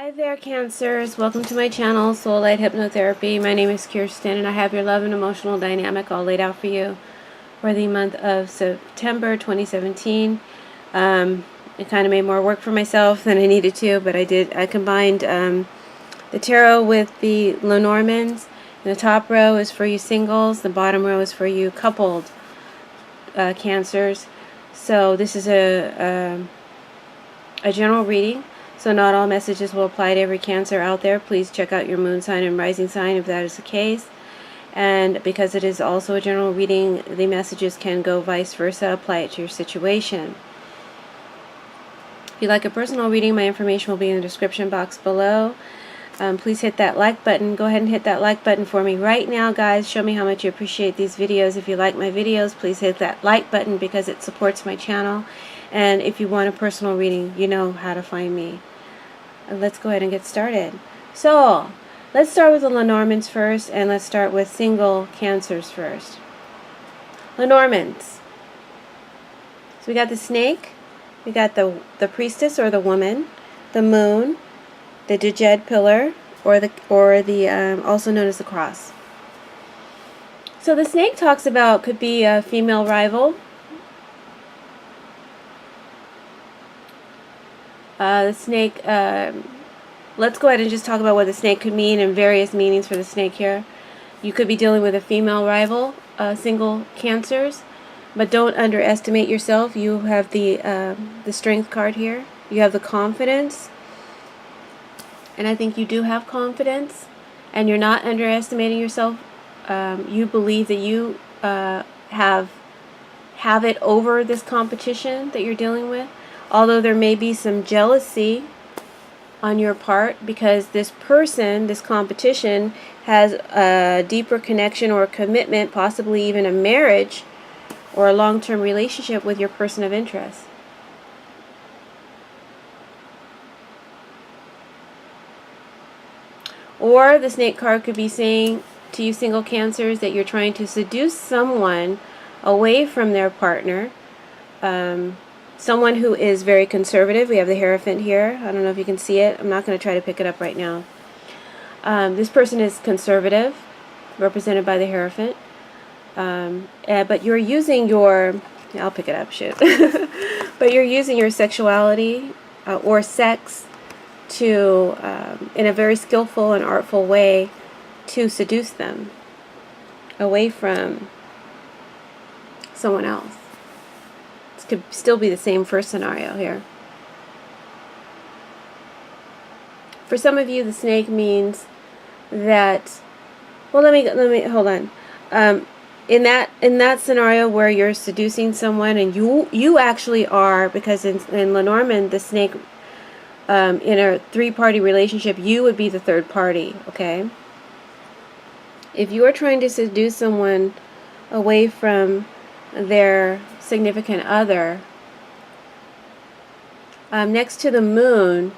Hi there, Cancers. Welcome to my channel, Soulight Hypnotherapy. My name is Kirsten, and I have your love and emotional dynamic all laid out for you for the month of September 2017. It kind of made more work for myself than I needed to, but I combined the tarot with the Lenormands. And the top row is for you singles. The bottom row is for you coupled Cancers. So this is a general reading. So not all messages will apply to every Cancer out there. Please check out your moon sign and rising sign if that is the case. And because it is also a general reading, the messages can go vice versa. Apply it to your situation. If you'd like a personal reading, my information will be in the description box below. Please hit that like button. Go ahead and hit that like button for me right now, guys. Show me how much you appreciate these videos. If you like my videos, please hit that like button because it supports my channel. And if you want a personal reading, you know how to find me. Let's go ahead and get started. So, let's start with the Lenormands first, and let's start with single Cancers first. Lenormands. So we got the snake, we got the priestess or the woman, the moon, the Djed pillar, or the also known as the cross. So the snake talks about could be a female rival. The snake, let's go ahead and just talk about what the snake could mean and various meanings for the snake here. You could be dealing with a female rival, single Cancers, but don't underestimate yourself. You have the strength card here. You have the confidence, and I think you do have confidence, and you're not underestimating yourself. You believe that you have it over this competition that you're dealing with. Although there may be some jealousy on your part because this person, this competition, has a deeper connection or commitment, possibly even a marriage or a long-term relationship with your person of interest. Or the snake card could be saying to you single Cancers that you're trying to seduce someone away from their partner. Someone who is very conservative. We have the Hierophant here. I don't know if you can see it. I'm not going to try to pick it up right now. This person is conservative, represented by the Hierophant. But you're using your... I'll pick it up, shit. But you're using your sexuality or sex to, in a very skillful and artful way, to seduce them away from someone else. Could still be the same first scenario here. For some of you, the snake means that, well, let me hold on. In that scenario where you're seducing someone and you actually are, because in Lenormand, the snake, in a three-party relationship, you would be the third party, okay? If you are trying to seduce someone away from their significant other, next to the moon,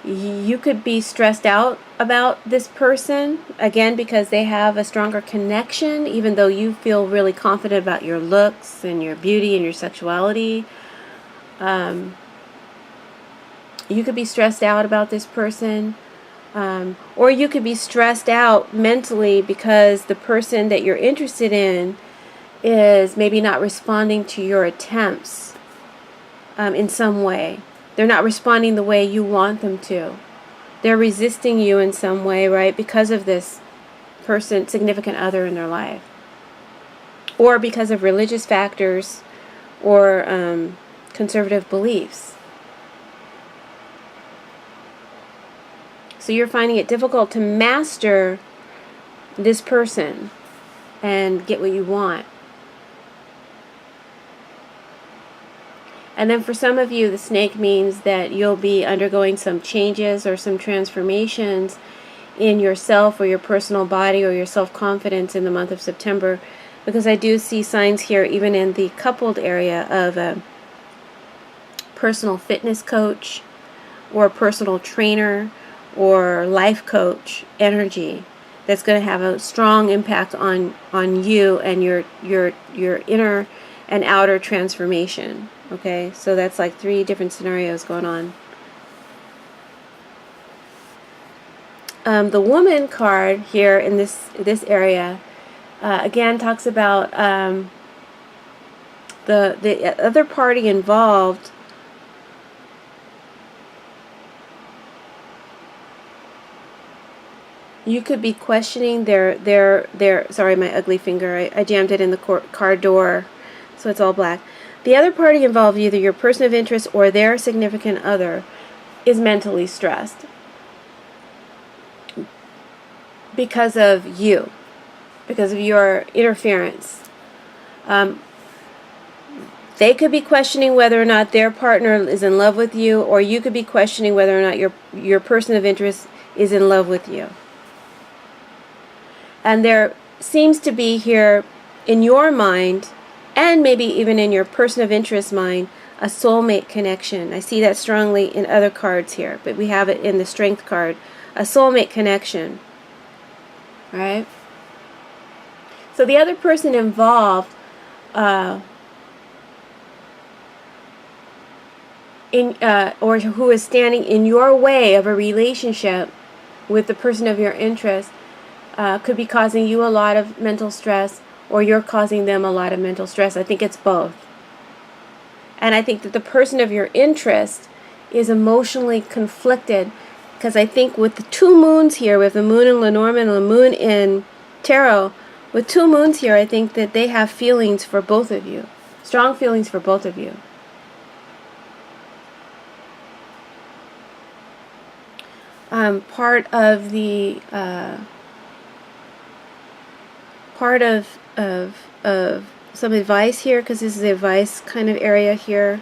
you could be stressed out about this person, again, because they have a stronger connection, even though you feel really confident about your looks and your beauty and your sexuality. You could be stressed out about this person, or you could be stressed out mentally because the person that you're interested in is maybe not responding to your attempts in some way. They're not responding the way you want them to. They're resisting you in some way, right, because of this person, significant other in their life. Or because of religious factors or conservative beliefs. So you're finding it difficult to master this person and get what you want. And then for some of you, the snake means that you'll be undergoing some changes or some transformations in yourself or your personal body or your self-confidence in the month of September, because I do see signs here even in the coupled area of a personal fitness coach or personal trainer or life coach energy that's going to have a strong impact on you and your inner and outer transformation. Okay, so that's like 3 different scenarios going on. The woman card here in this area again talks about the other party involved you could be questioning their sorry, my ugly finger, I jammed it in the car door, so it's all black. The other party involved, either your person of interest or their significant other, is mentally stressed because of you, because of your interference. They could be questioning whether or not their partner is in love with you, or you could be questioning whether or not your person of interest is in love with you. And there seems to be here in your mind, and maybe even in your person of interest mind, a soulmate connection. I see that strongly in other cards here, but we have it in the Strength card. A soulmate connection. Right? So the other person involved or who is standing in your way of a relationship with the person of your interest could be causing you a lot of mental stress, or you're causing them a lot of mental stress. I think it's both. And I think that the person of your interest is emotionally conflicted, because I think with the two moons here, with the moon in Lenormand and the moon in Tarot, with two moons here, I think that they have feelings for both of you. Strong feelings for both of you. Part of the of some advice here, because this is the advice kind of area here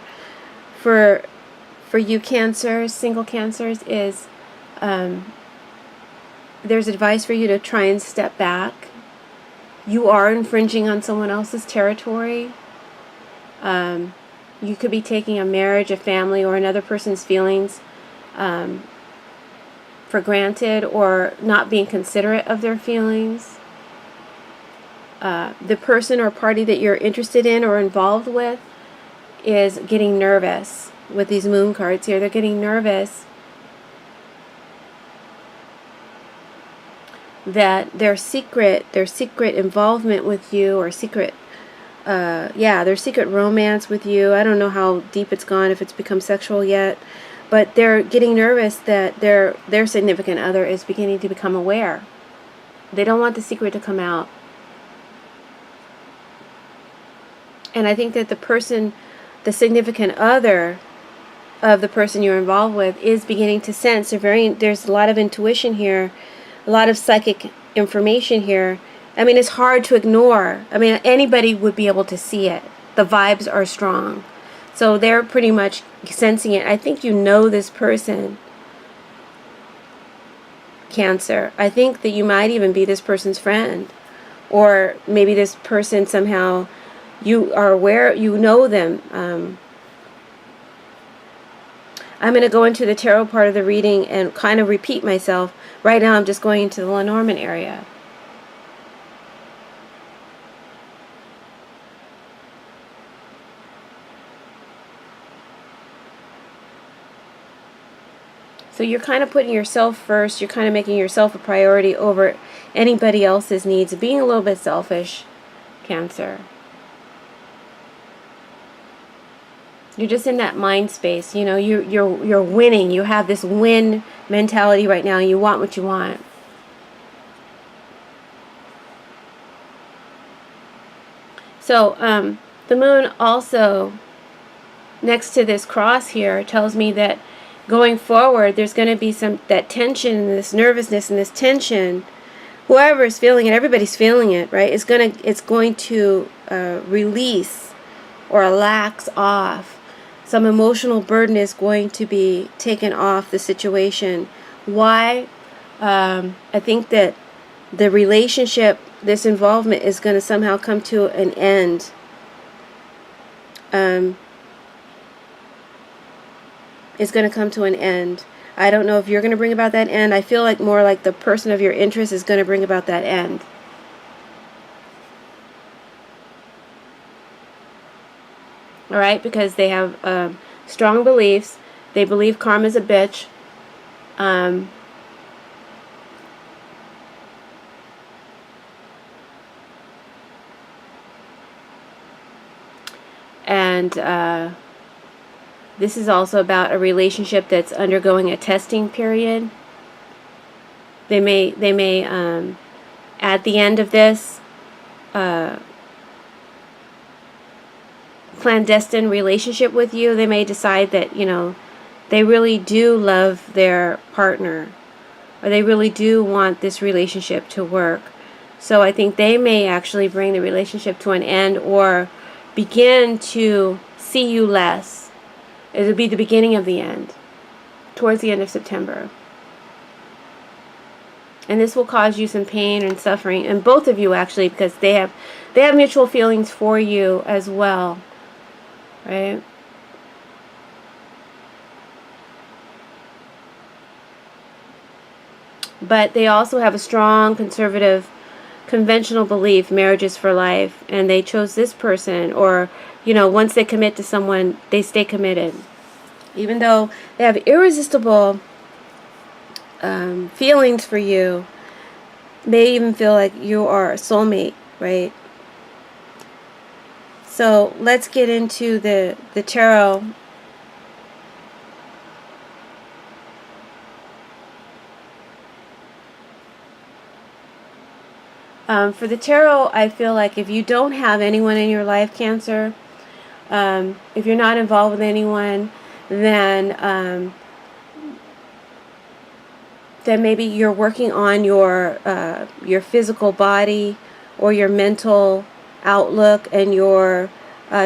for you cancers, single cancers, is there's advice for you to try and step back. You are infringing on someone else's territory. You could be taking a marriage, a family, or another person's feelings for granted, or not being considerate of their feelings. The person or party that you're interested in or involved with is getting nervous with these moon cards here. They're getting nervous that their secret involvement with you, or their secret romance with you, I don't know how deep it's gone, if it's become sexual yet, but they're getting nervous that their significant other is beginning to become aware. They don't want the secret to come out. And I think that the significant other of the person you're involved with is beginning to sense. There's a lot of intuition here, a lot of psychic information here. I mean, it's hard to ignore. I mean, anybody would be able to see it. The vibes are strong. So they're pretty much sensing it. I think you know this person, Cancer. I think that you might even be this person's friend. Or maybe this person somehow, you are aware, you know them. I'm going to go into the tarot part of the reading and kind of repeat myself. Right now I'm just going into the Lenormand area. So you're kind of putting yourself first. You're kind of making yourself a priority over anybody else's needs. Being a little bit selfish, Cancer. You're just in that mind space. You know, you're winning. You have this win mentality right now. You want what you want. So the moon also, next to this cross here, tells me that going forward, there's going to be that tension, this nervousness, and this tension. Whoever is feeling it, everybody's feeling it, right? It's going to release or lax off. Some emotional burden is going to be taken off the situation. Why? I think that the relationship, this involvement, is going to somehow come to an end. It's going to come to an end. I don't know if you're going to bring about that end. I feel like more like the person of your interest is going to bring about that end. All right, because they have strong beliefs. They believe karma's a bitch. And this is also about a relationship that's undergoing a testing period. They may at the end of this clandestine relationship with you, they may decide that, they really do love their partner, or they really do want this relationship to work. So I think they may actually bring the relationship to an end, or begin to see you less. It'll be the beginning of the end, towards the end of September. And this will cause you some pain and suffering, and both of you actually, because they have mutual feelings for you as well, right? But they also have a strong conservative, conventional belief, marriage is for life, and they chose this person, or once they commit to someone, they stay committed, even though they have irresistible feelings for you. They even feel like you are a soulmate, right? So let's get into the tarot. For the tarot, I feel like if you don't have anyone in your life, Cancer, if you're not involved with anyone, then maybe you're working on your physical body or your mental outlook, and you're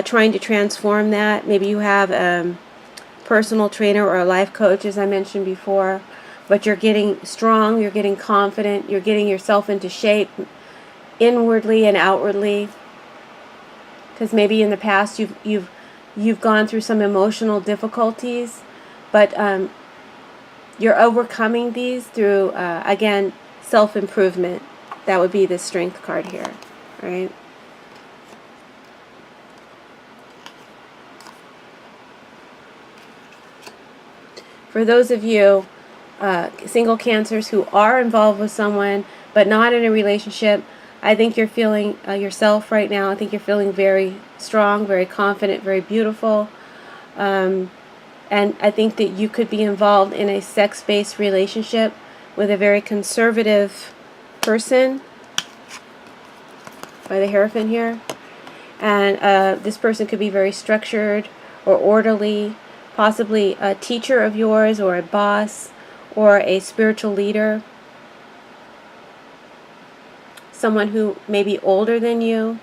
trying to transform that. Maybe you have a personal trainer or a life coach, as I mentioned before, but you're getting strong, you're getting confident, you're getting yourself into shape, inwardly and outwardly, because maybe in the past you've gone through some emotional difficulties, but you're overcoming these through again, self-improvement. That would be the Strength card here, right? For those of you single Cancers who are involved with someone but not in a relationship, I think you're feeling yourself right now. I think you're feeling very strong, very confident, very beautiful. And I think that you could be involved in a sex-based relationship with a very conservative person, by the Hierophant here. And this person could be very structured or orderly, possibly a teacher of yours, or a boss, or a spiritual leader. Someone who may be older than you,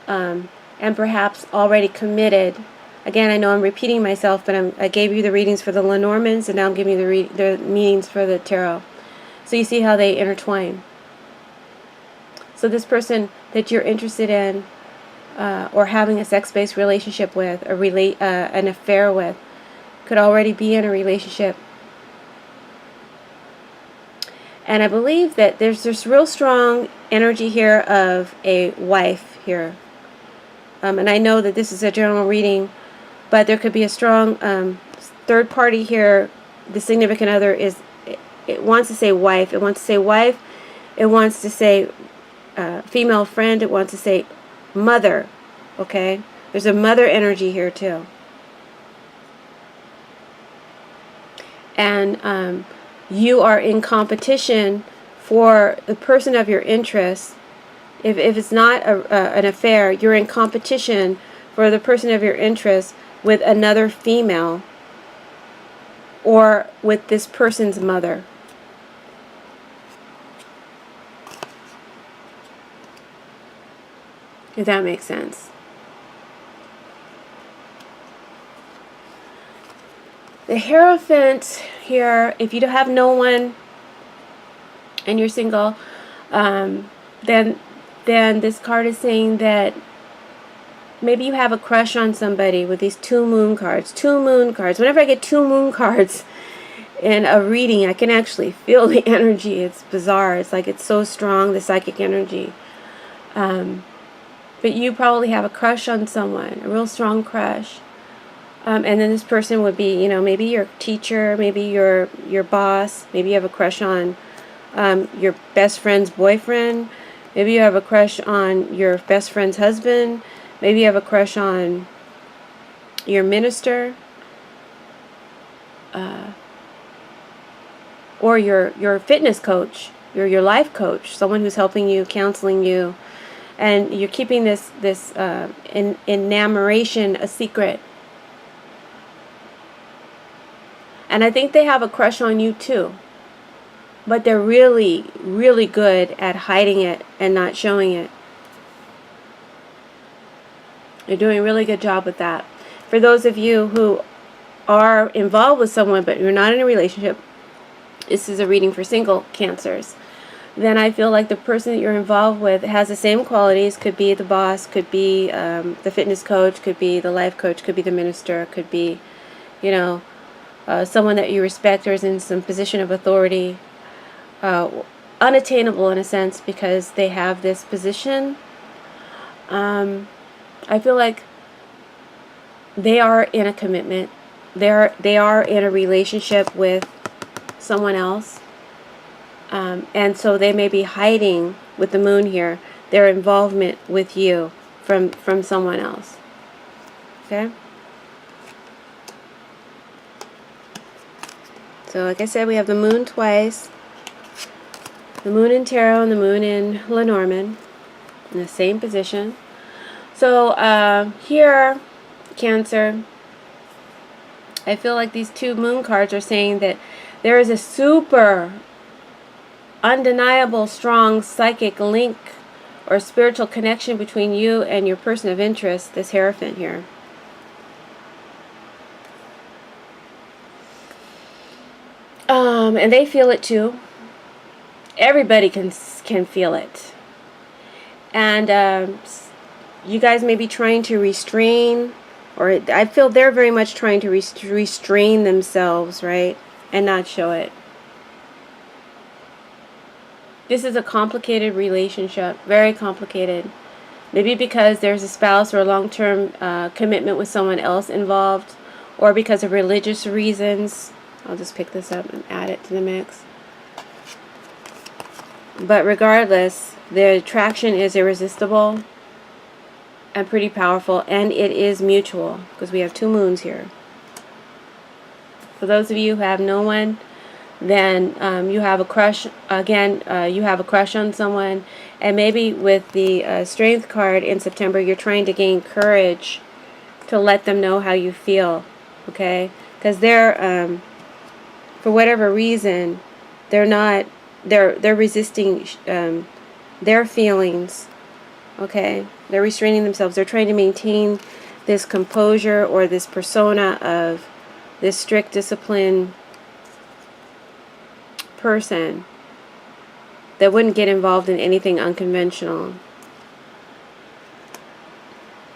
and perhaps already committed. Again, I know I'm repeating myself, but I gave you the readings for the Lenormands, and now I'm giving you the meanings for the tarot. So you see how they intertwine. So this person that you're interested in, or having a sex-based relationship with, an affair with, could already be in a relationship. And I believe that there's this real strong energy here of a wife here. And I know that this is a general reading, but there could be a strong third party here. The significant other it wants to say wife. It wants to say wife. It wants to say female friend. It wants to say mother. Okay? There's a mother energy here too. And you are in competition for the person of your interest. If it's not an affair, you're in competition for the person of your interest with another female, or with this person's mother. If that makes sense. The Hierophant here, if you have no one and you're single, then this card is saying that maybe you have a crush on somebody with these 2 moon cards. 2 moon cards. Whenever I get 2 moon cards in a reading, I can actually feel the energy. It's bizarre. It's like it's so strong, the psychic energy. But you probably have a crush on someone, a real strong crush. And then this person would be, maybe your teacher, maybe your boss. Maybe you have a crush on your best friend's boyfriend. Maybe you have a crush on your best friend's husband. Maybe you have a crush on your minister, or your fitness coach, your life coach, someone who's helping you, counseling you, and you're keeping this enamoration a secret. And I think they have a crush on you too, but they're really, really good at hiding it and not showing it. They're doing a really good job with that. For those of you who are involved with someone but you're not in a relationship, this is a reading for single Cancers, then I feel like the person that you're involved with has the same qualities. Could be the boss, could be the fitness coach, could be the life coach, could be the minister, could be, you know, someone that you respect or is in some position of authority. Unattainable in a sense because they have this position. I feel like they are in a commitment. They are in a relationship with someone else. And so they may be hiding, with the moon here, their involvement with you from someone else. Okay? So like I said, we have the moon twice. The moon in Tarot and the moon in Lenormand in the same position. So here, Cancer, I feel like these two moon cards are saying that there is a super undeniable strong psychic link or spiritual connection between you and your person of interest, this Hierophant here. And they feel it too. Everybody can feel it. And you guys may be trying to restrain, or I feel they're very much trying to restrain themselves, right? And not show it. This is a complicated relationship, very complicated. Maybe because there's a spouse or a long-term commitment with someone else involved, or because of religious reasons. I'll just pick this up and add it to the mix. But regardless, the attraction is irresistible and pretty powerful, and it is mutual because we have two moons here. For those of you who have no one, then you have a crush. Again, you have a crush on someone, and maybe with the Strength card in September, you're trying to gain courage to let them know how you feel, okay? Because they're, for whatever reason, they're resisting their feelings, okay? They're restraining themselves. They're trying to maintain this composure or this persona of this strict discipline person that wouldn't get involved in anything unconventional.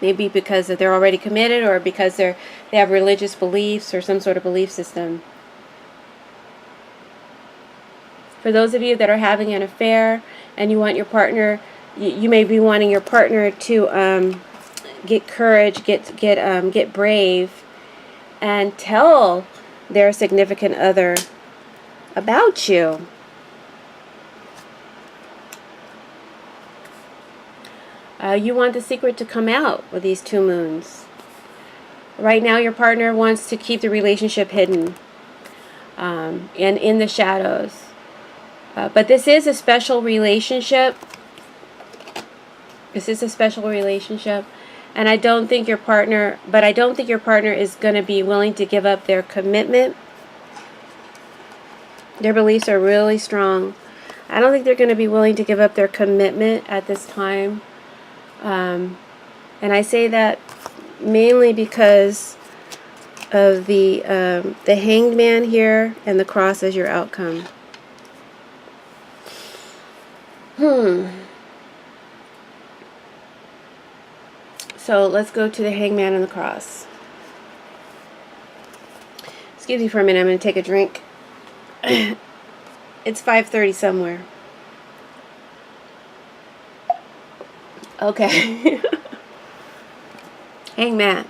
Maybe because they're already committed, or because they have religious beliefs or some sort of belief system. For those of you that are having an affair and you want your partner, you may be wanting your partner to get courage, get brave, and tell their significant other about you. You want the secret to come out with these two moons. Right now, your partner wants to keep the relationship hidden and in the shadows. But this is a special relationship. This is a special relationship. And I don't think your partner, is going to be willing to give up their commitment. Their beliefs are really strong. I don't think they're going to be willing to give up their commitment at this time. And I say that mainly because of the Hanged Man here and the Cross as your outcome. So let's go to the Hanged Man and the Cross. Excuse me for a minute. I'm going to take a drink. It's 5:30 somewhere. Okay. Hanged Man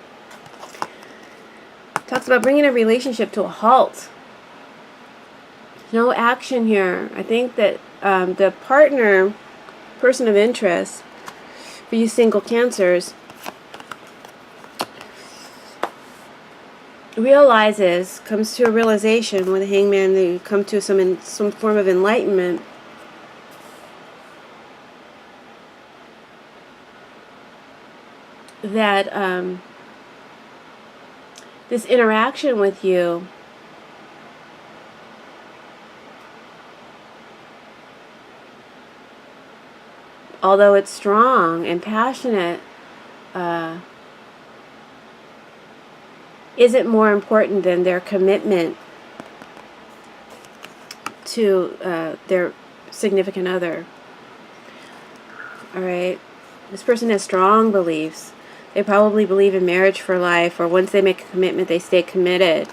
talks about bringing a relationship to a halt. No action here. I think that the partner, person of interest, for you single Cancers, realizes, comes to a realization with a hangman, they come to some form of enlightenment, that this interaction with you although it's strong and passionate, isn't more important than their commitment to their significant other. All right? This person has strong beliefs. They probably believe in marriage for life, or once they make a commitment, they stay committed.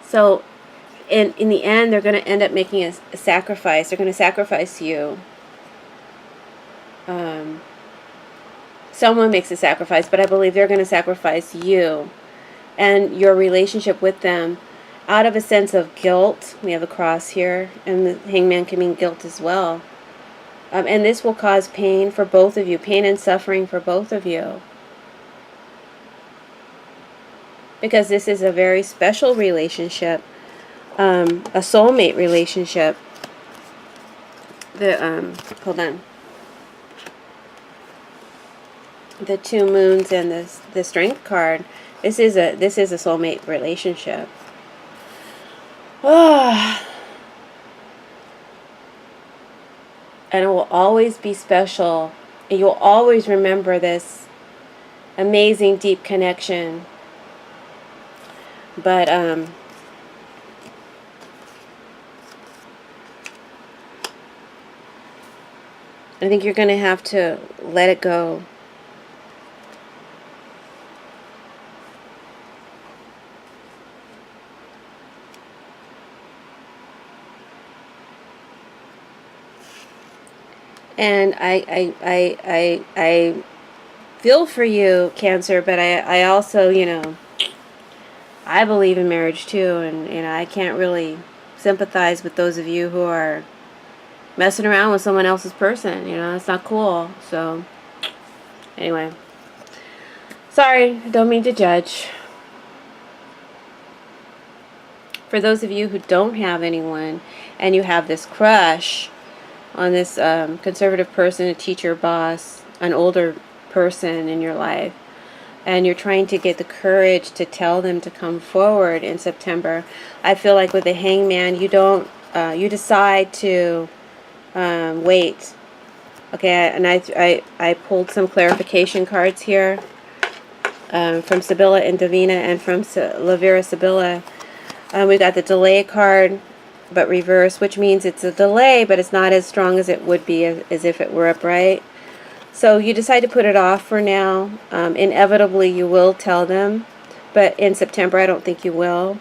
So, in the end, they're going to end up making a sacrifice. They're going to sacrifice you. Someone makes a sacrifice, but I believe they're going to sacrifice you and your relationship with them out of a sense of guilt. We have a cross here, and the hangman can mean guilt as well. And this will cause pain for both of you, pain and suffering for both of you. Because this is a very special relationship, a soulmate relationship. Hold on. The two moons and the strength card. This is a soulmate relationship. And it will always be special. And you'll always remember this amazing deep connection. But I think you're going to have to let it go. And I feel for you, Cancer, but I also, I believe in marriage too, and I can't really sympathize with those of you who are messing around with someone else's person. It's not cool. So, anyway. Sorry, don't mean to judge. For those of you who don't have anyone, and you have this crush on this conservative person, a teacher, boss, an older person in your life, and you're trying to get the courage to tell them to come forward in September, I feel like with the hangman, you decide to wait. Okay, and I pulled some clarification cards here from Sibylla and Davina, and from Lavera Sibylla. We got the delay card, but reverse, which means it's a delay, but it's not as strong as it would be as if it were upright. So you decide to put it off for now. Inevitably, you will tell them, but in September, I don't think you will.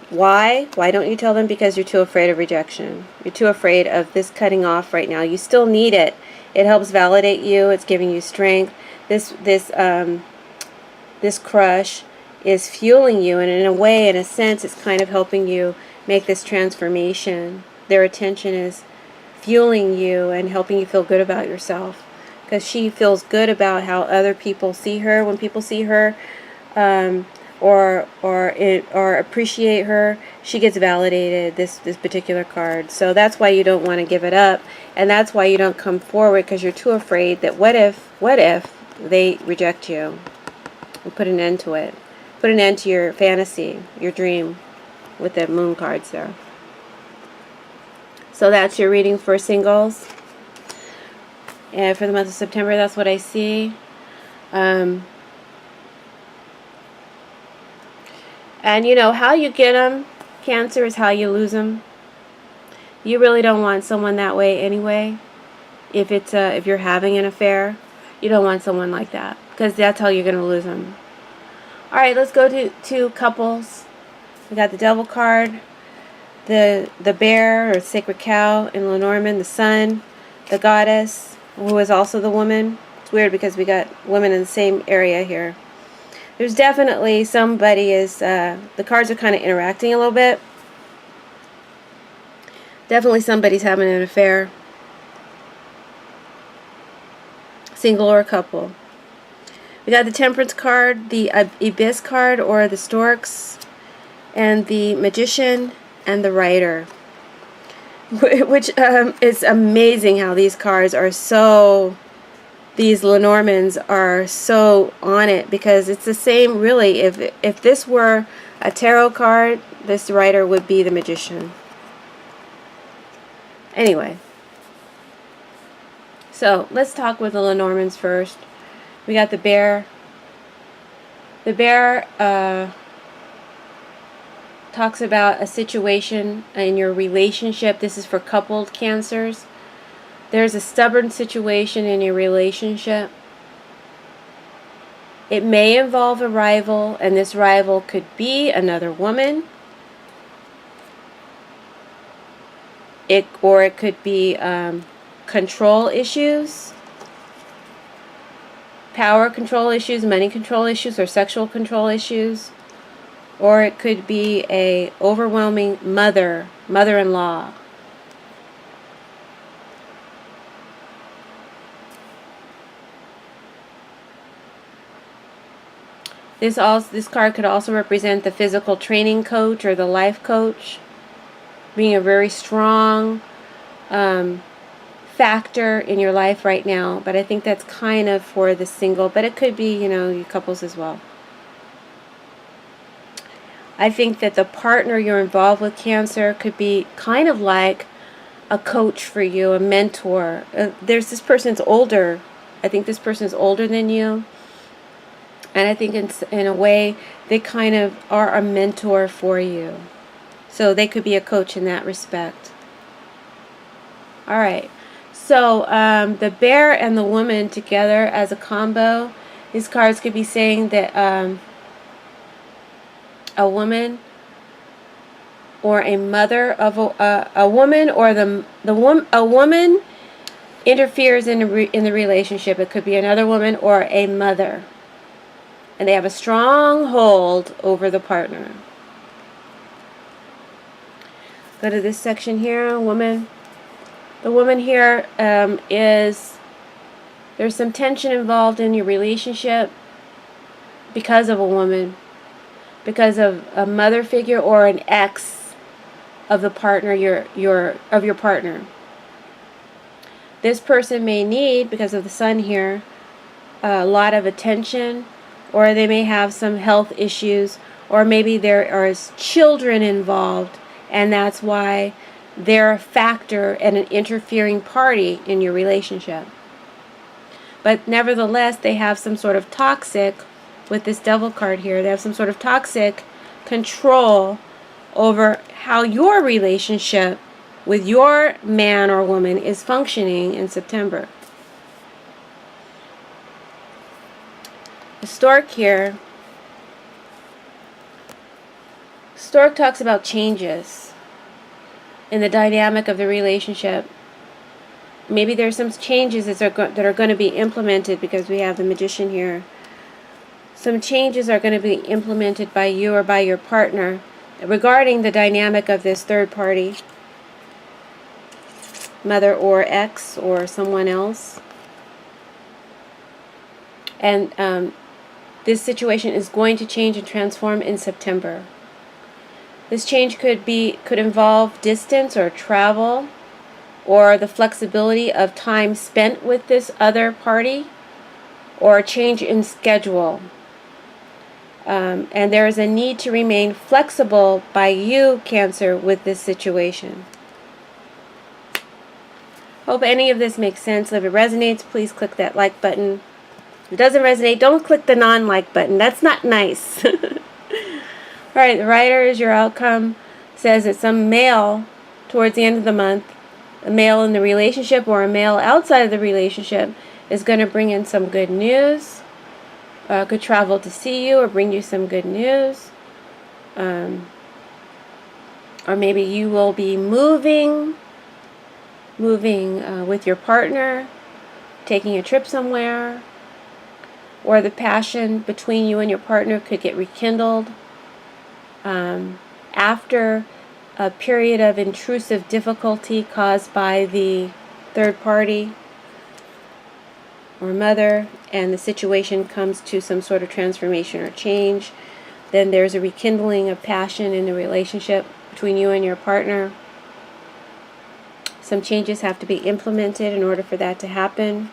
Why? Why don't you tell them? Because you're too afraid of rejection. You're too afraid of this cutting off right now. You still need it. It helps validate you. It's giving you strength. This crush is fueling you, and in a way, in a sense, it's kind of helping you make this transformation. Their attention is fueling you and helping you feel good about yourself, because she feels good about how other people see her. When people see her or appreciate her, she gets validated, this particular card. So that's why you don't want to give it up, and that's why you don't come forward, because you're too afraid that what if they reject you, and put an end to it. Put an end to your fantasy, your dream, with the moon cards there. So that's your reading for singles. And for the month of September, that's what I see. And how you get them, Cancer, is how you lose them. You really don't want someone that way anyway. If you're having an affair, you don't want someone like that, because that's how you're going to lose them. All right, let's go to couples. We got the Devil card, the bear or sacred cow in Lenormand, the sun, the goddess, who is also the woman. It's weird because we got women in the same area here. There's definitely somebody the cards are kind of interacting a little bit. Definitely somebody's having an affair. Single or a couple. We got the Temperance card, the Abyss card, or the Storks, and the Magician, and the Rider. Which is amazing how these cards are so... These Lenormands are so on it, because it's the same, really. If this were a tarot card, this Rider would be the Magician. Anyway. So, let's talk with the Lenormands first. We got the Bear. The Bear talks about a situation in your relationship. This is for coupled Cancers. There's a stubborn situation in your relationship. It may involve a rival, and this rival could be another woman. Or it could be control issues, power control issues, money control issues, or sexual control issues. Or it could be a overwhelming mother-in-law. This card could also represent the physical training coach or the life coach, being a very strong factor in your life right now. But I think that's kind of for the single, but it could be, you couples as well. I think that the partner you're involved with, Cancer, could be kind of like a coach for you, a mentor. There's this person's older. I think this person's older than you. And I think in a way, they kind of are a mentor for you. So they could be a coach in that respect. All right. So the Bear and the Woman together as a combo, these cards could be saying that a woman or a mother of a woman, or a woman interferes in the relationship. It could be another woman or a mother. And they have a strong hold over the partner. Go to this section here, woman. The woman here there's some tension involved in your relationship because of a woman, because of a mother figure or an ex of the partner, of your partner. This person may need, because of the Sun here, a lot of attention. Or they may have some health issues, or maybe there are children involved, and that's why they're a factor and an interfering party in your relationship. But nevertheless, they have some sort of toxic, with this Devil card here, they have some sort of toxic control over how your relationship with your man or woman is functioning in September. The Stork here, Stork talks about changes in the dynamic of the relationship. Maybe there's some changes that are going to be implemented, because we have the Magician here. Some changes are going to be implemented by you or by your partner regarding the dynamic of this third party, mother or ex or someone else. And this situation is going to change and transform in September. This change could involve distance or travel, or the flexibility of time spent with this other party, or a change in schedule. And there is a need to remain flexible by you, Cancer, with this situation. Hope any of this makes sense. If it resonates, please click that like button. If it doesn't resonate, don't click the non-like button. That's not nice. Alright, the Rider is your outcome. It says that some male towards the end of the month, a male in the relationship or a male outside of the relationship, is going to bring in some good news. Could travel to see you or bring you some good news. Or maybe you will be moving with your partner, taking a trip somewhere. Or the passion between you and your partner could get rekindled after a period of intrusive difficulty caused by the third party. or mother, and the situation comes to some sort of transformation or change, then there's a rekindling of passion in the relationship between you and your partner. Some changes have to be implemented in order for that to happen.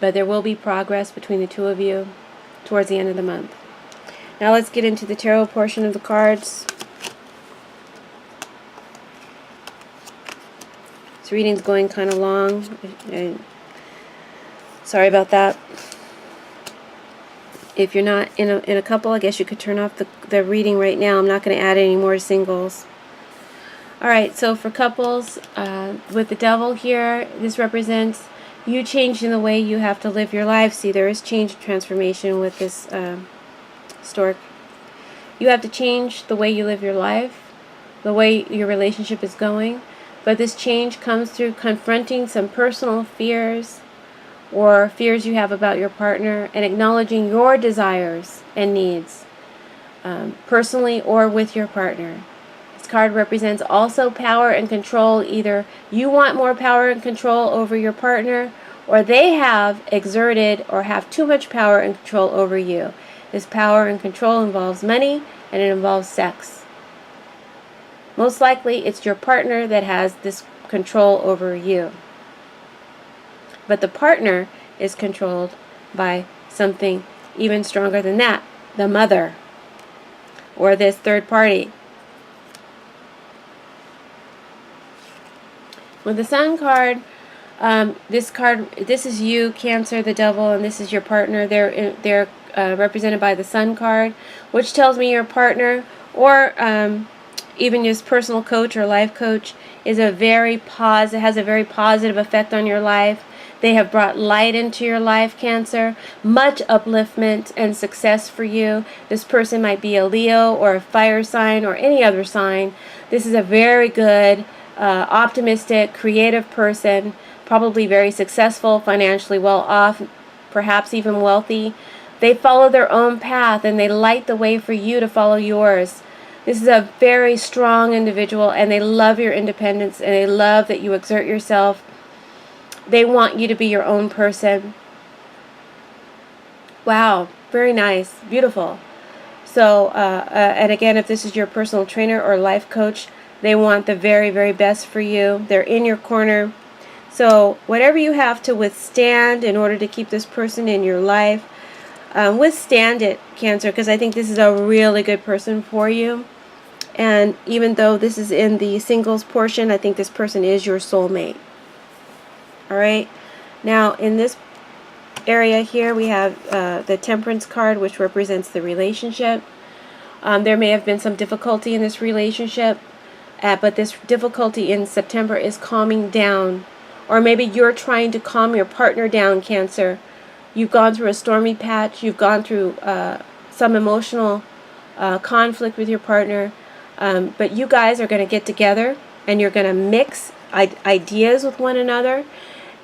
But there will be progress between the two of you towards the end of the month. Now let's get into the tarot portion of the cards. This reading's going kind of long. Sorry about that. If you're not in a couple, I guess you could turn off the reading right now. I'm not going to add any more singles. Alright, so for couples, with the devil here, this represents you changing the way you have to live your life. See, there is change and transformation with this stork. You have to change the way you live your life, the way your relationship is going. But this change comes through confronting some personal fears or fears you have about your partner and acknowledging your desires and needs, personally or with your partner. This card represents also power and control. Either you want more power and control over your partner, or they have exerted or have too much power and control over you. This power and control involves money, and it involves sex. Most likely, it's your partner that has this control over you. But the partner is controlled by something even stronger than that, the mother, or this third party. With the Sun card, this is you, Cancer, the devil, and this is your partner. They're represented by the Sun card, which tells me your partner, or even just personal coach or life coach, is has a very positive effect on your life. They have brought light into your life, Cancer, much upliftment and success for you. This person might be a Leo or a fire sign or any other sign. This is a very good, optimistic, creative person, probably very successful, financially well off, perhaps even wealthy. They follow their own path and they light the way for you to follow yours. This is a very strong individual, and they love your independence, and they love that you exert yourself. They want you to be your own person. Wow, very nice, beautiful. So, and again, if this is your personal trainer or life coach, they want the very, very best for you. They're in your corner. So, whatever you have to withstand in order to keep this person in your life, withstand it, Cancer, because I think this is a really good person for you. And even though this is in the singles portion, I think this person is your soulmate. Alright, now in this area here we have the Temperance card, which represents the relationship. There may have been some difficulty in this relationship, but this difficulty in September is calming down. Or maybe you're trying to calm your partner down, Cancer. You've gone through a stormy patch, you've gone through some emotional conflict with your partner, but you guys are going to get together and you're going to mix ideas with one another,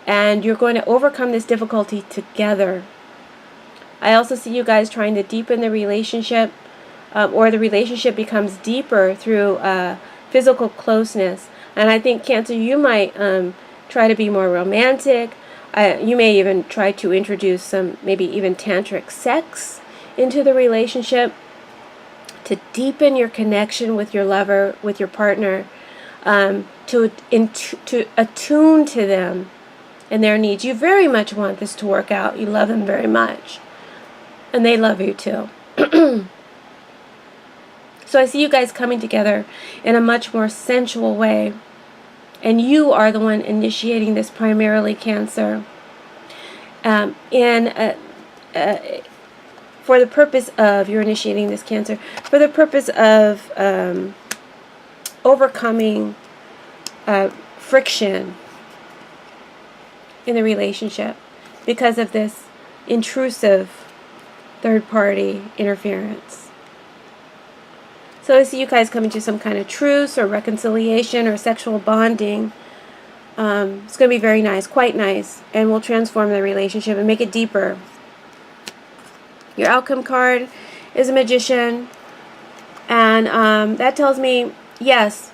and you're going to overcome this difficulty together. I also see you guys trying to deepen the relationship, or the relationship becomes deeper through physical closeness. And I think, Cancer, you might try to be more romantic. You may even try to introduce some, maybe even tantric sex into the relationship to deepen your connection with your lover, with your partner, to attune to them and their needs. You very much want this to work out. You love them very much, and they love you too. So I see you guys coming together in a much more sensual way, and you are the one initiating this primarily, Cancer. For the purpose of, you're initiating this, Cancer, for the purpose of overcoming friction in the relationship because of this intrusive third-party interference. So I see you guys coming to some kind of truce or reconciliation or sexual bonding. It's going to be very nice, quite nice, and will transform the relationship and make it deeper. Your outcome card is a Magician, and that tells me, yes,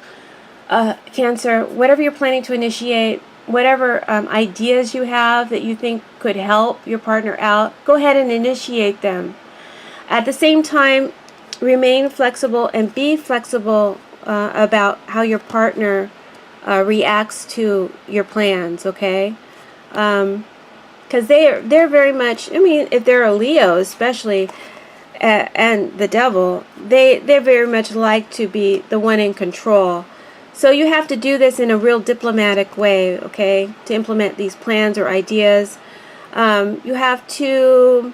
Cancer, whatever you're planning to initiate, whatever ideas you have that you think could help your partner out, go ahead and initiate them. At the same time, remain flexible and be flexible about how your partner reacts to your plans, okay? Because they're very much, I mean, if they're a Leo especially, and the devil, they very much like to be the one in control. So you have to do this in a real diplomatic way, okay, to implement these plans or ideas. You have to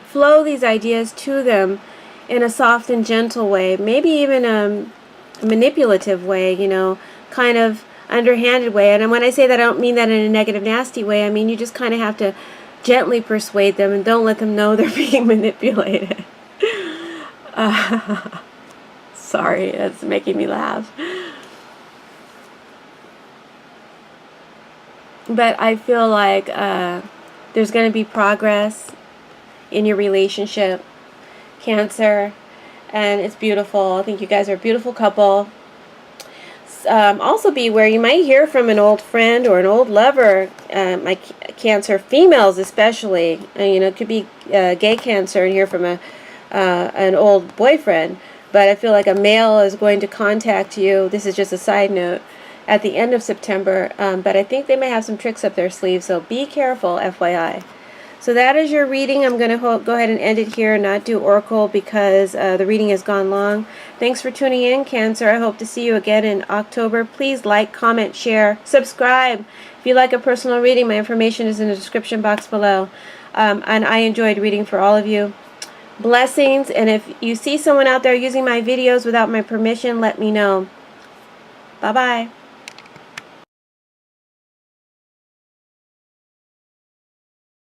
flow these ideas to them in a soft and gentle way, maybe even a manipulative way, you know, kind of underhanded way. And when I say that, I don't mean that in a negative, nasty way. I mean, you just kind of have to gently persuade them and don't let them know they're being manipulated. Sorry, that's making me laugh. But I feel like there's going to be progress in your relationship, Cancer, and it's beautiful. I think you guys are a beautiful couple. Also be aware, you might hear from an old friend or an old lover, my Cancer, females especially. You know, it could be gay Cancer and hear from an old boyfriend, but I feel like a male is going to contact you. This is just a side note, at the end of September, but I think they may have some tricks up their sleeve, so be careful, FYI. So that is your reading. I'm going to go ahead and end it here and not do Oracle because the reading has gone long. Thanks for tuning in, Cancer. I hope to see you again in October. Please like, comment, share, subscribe. If you like a personal reading, my information is in the description box below. And I enjoyed reading for all of you. Blessings, and if you see someone out there using my videos without my permission, let me know. Bye-bye.